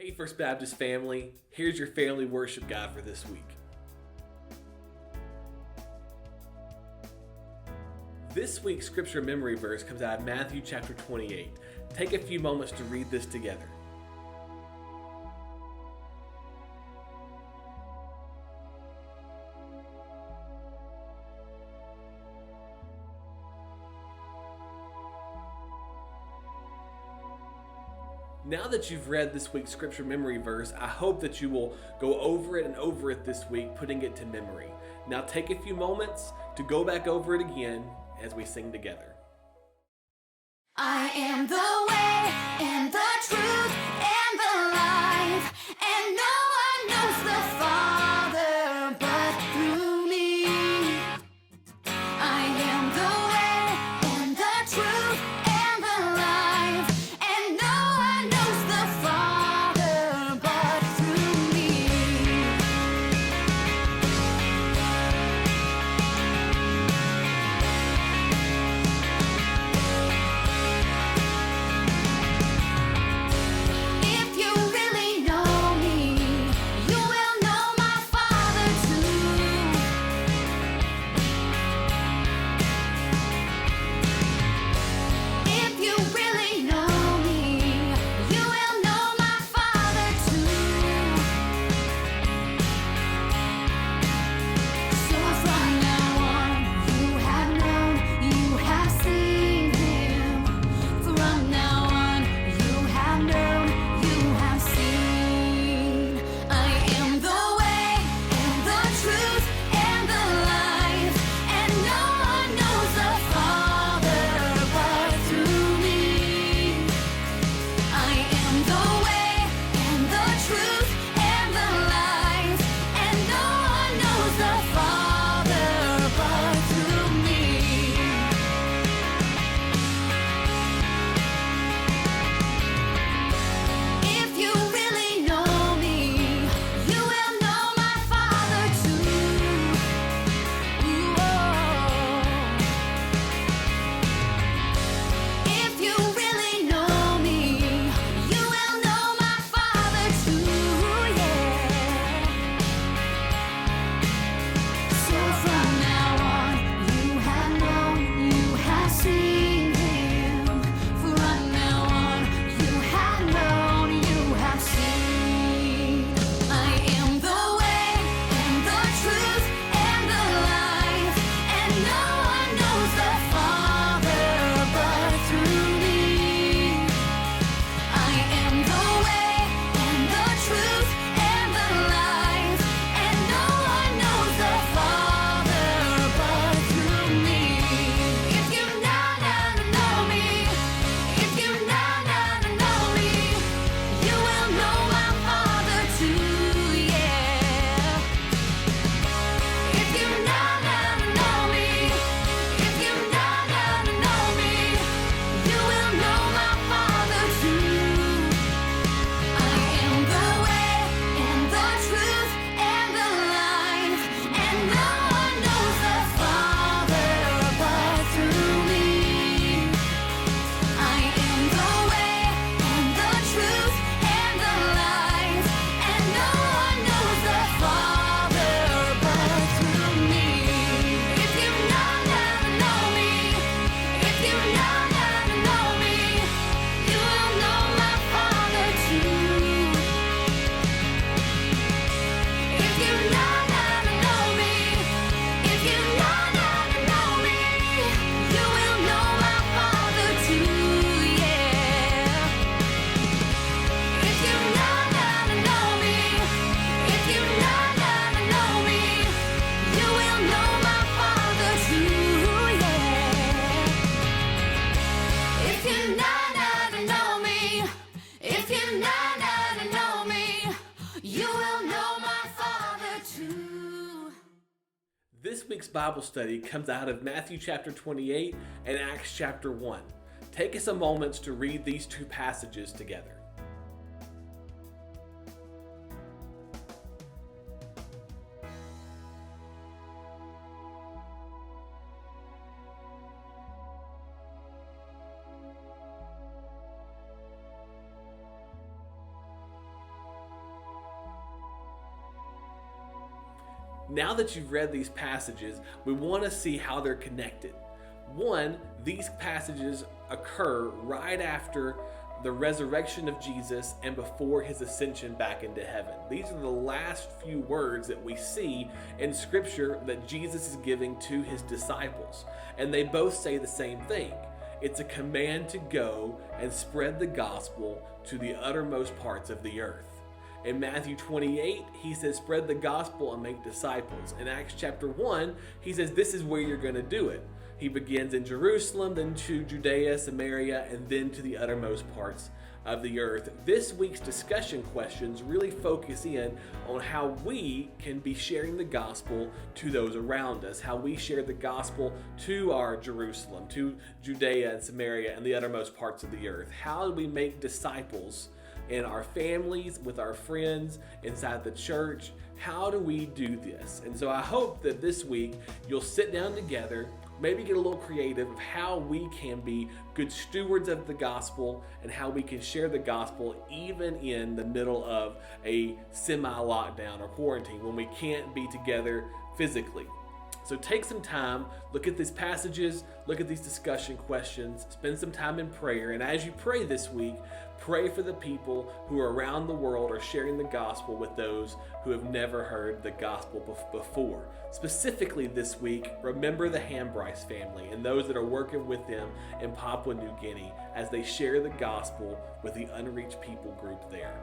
Hey First Baptist family, here's your family worship guide for this week. This week's scripture memory verse comes out of Matthew chapter 28. Take a few moments to read this together. Now that you've read this week's scripture memory verse, I hope that you will go over it and over it this week, putting it to memory. Now take a few moments to go back over it again as we sing together. I am the way and the truth and the life, and no one knows the Father but through me. I am the way and the truth and the life, and no one knows the Father but through me. If you really know me, you will know my Father too. If you really know me, you will know my Father too. So from now on, you have known, you have seen Him. From now on, you have known, you have seen. I am the way and the truth and the life, and no one knows the Father but through me. I am the way and the truth and the life, and no one knows the Father but through me. If you really know me, you will know my Father too. If you really know me, you will know my Father too, yeah. So from now on, you have known, you have seen Him. From now on, you have known, you have seen. I am the way and the truth and the life, and no one knows the Father but through me. I am the way and the truth and the life, and no one knows the Father but through me. If you know me, if you know me, you will know my Father too, yeah. If you know me, if you know me, you will know my Father too. I am the way and the truth and the life, and no one knows the Father but through me. I am the way and the truth and the life, and no one knows the Father but through me. If you know me, if you know me, you will know my Father too. If you know me, if you know me, you will know my Father too, yeah. If you know me, if you know me, you will know my Father too, yeah. If you know me, if you know me, you will know my Father too. This week's Bible study comes out of Matthew chapter 28 and Acts chapter 1. Take us a moment to read these two passages together. Now that you've read these passages, we want to see how they're connected. One, these passages occur right after the resurrection of Jesus and before his ascension back into heaven. These are the last few words that we see in Scripture that Jesus is giving to his disciples. And they both say the same thing. It's a command to go and spread the gospel to the uttermost parts of the earth. In Matthew 28, he says, spread the gospel and make disciples. In Acts chapter 1, he says, this is where you're going to do it. He begins in Jerusalem, then to Judea, Samaria, and then to the uttermost parts of the earth. This week's discussion questions really focus in on how we can be sharing the gospel to those around us, how we share the gospel to our Jerusalem, to Judea and Samaria, and the uttermost parts of the earth. How do we make disciples in our families, with our friends, inside the church? How do we do this? And so I hope that this week you'll sit down together, maybe get a little creative of how we can be good stewards of the gospel and how we can share the gospel even in the middle of a semi-lockdown or quarantine when we can't be together physically. So take some time, look at these passages, look at these discussion questions, spend some time in prayer, and as you pray this week, pray for the people who are around the world or sharing the gospel with those who have never heard the gospel before. Specifically this week, remember the Hambryce family and those that are working with them in Papua New Guinea as they share the gospel with the unreached people group there.